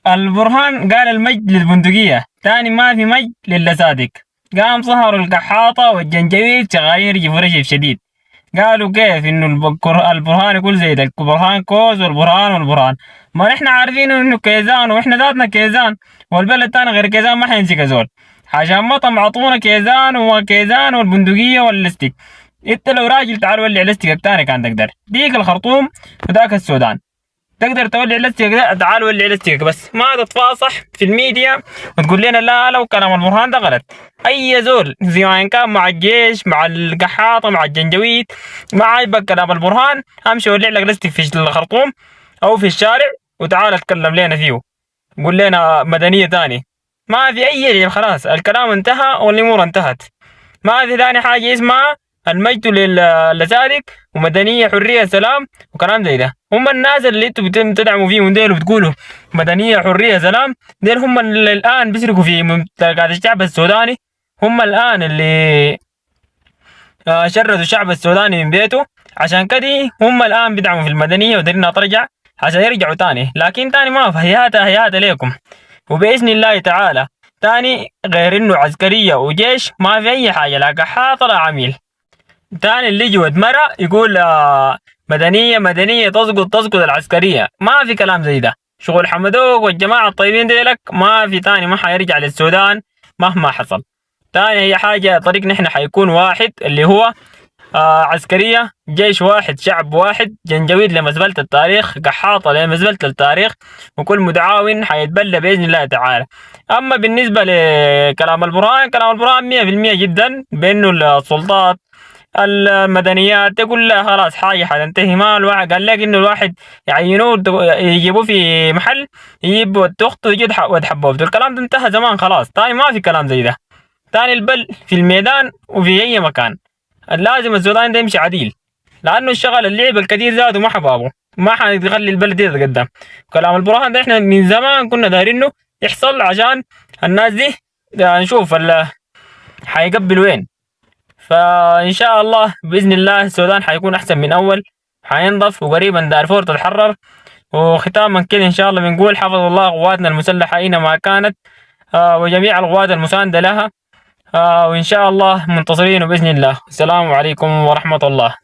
البرهان قال المجد للبندقية، تاني ما في مجد للصادق. قام ظهروا القحاطة والجنجويد شغالين رجف ورجف شديد. قالوا كيف انه البرهان يقول زي ده، البرهان كوز والبرهان. ما نحن عارفين انه كيزان واحنا ذاتنا كيزان، والبلد تاني غير كيزان ما حيمسك زول عشان ما طمعطونا كيزان وكيزان والبندقية واللستيك. انت لو راجل تعال ولي لستيك التاني كان تقدر، ديك الخرطوم وذاك السودان تقدر تولي لستيك ده، تعال ولي لستيك بس ما تتفاصح في الميديا وتقول لنا لا لو كلام البرهان ده غلط. اي زول زي ما كان مع الجيش مع القحاطه مع الجنجويد ما عاجبك كلام البرهان، امشي ولع لك لستيك في الخرطوم او في الشارع وتعال اتكلم لنا فيه، قول لنا مدنيه تاني. ما في اي، خلاص الكلام انتهى والامور انتهت. ما في ثاني حاجه اسمها المجد للصادق ومدنيه حريه سلام وكلام زي ده. هم الناس اللي انتوا بتدعموا فيهم ديل وبتقولوا مدنيه حريه سلام، ديل هم اللي الان بيسرقوا في ممتلكات الشعب السوداني، هم الان اللي شردوا الشعب السوداني من بيته. عشان كده هم الان بيدعموا في المدنيه ودارينها ترجع عشان يرجعوا تاني، لكن تاني ما في هيهات ليكم. وباذن الله تعالى تاني غير انه عسكريه وجيش ما في اي حاجه، لا قحاطه لا عميل. تاني اللي جود مرة يقول مدنية تسقط العسكرية، ما في كلام زي ده. شغل حمدوك والجماعة الطيبين ديلك ما في تاني، ما حيرجع للسودان مهما حصل. تاني هي حاجة طريق نحن حيكون واحد اللي هو عسكرية، جيش واحد، شعب واحد، جنجويد لمزبلة التاريخ، قحاطة لمزبلة التاريخ، وكل متعاون حيتبلى بإذن الله تعالى. أما بالنسبة لكلام البرهان، كلام البرهان 100% جدا بأنه السلطات المدنيات دي كلها خلاص حاجة حتنتهي. ما الواحد قال لك انه الواحد يعينوه يجيبوه في محل يجيب اخته ويجي وتحبوه، الكلام ده انتهى زمان خلاص. تاني ما في كلام زي ده. تاني البل في الميدان وفي اي مكان. لازم السودان ده يمشي عديل، لانه الشغل اللعب الكثير ذاته ما حبابه، ما حيخلي البلد دي تتقدم. كلام البرهان ده احنا من زمان كنا دايرينه يحصل عشان الناس دي نشوف حيقبل وين. فإن شاء الله بإذن الله السودان حيكون أحسن من أول، حينضف، وقريبا دارفور تتحرر. وختاما كده إن شاء الله بنقول حفظ الله قواتنا المسلحة أينما كانت، وجميع القوات المساندة لها، وإن شاء الله منتصرين بإذن الله. السلام عليكم ورحمة الله.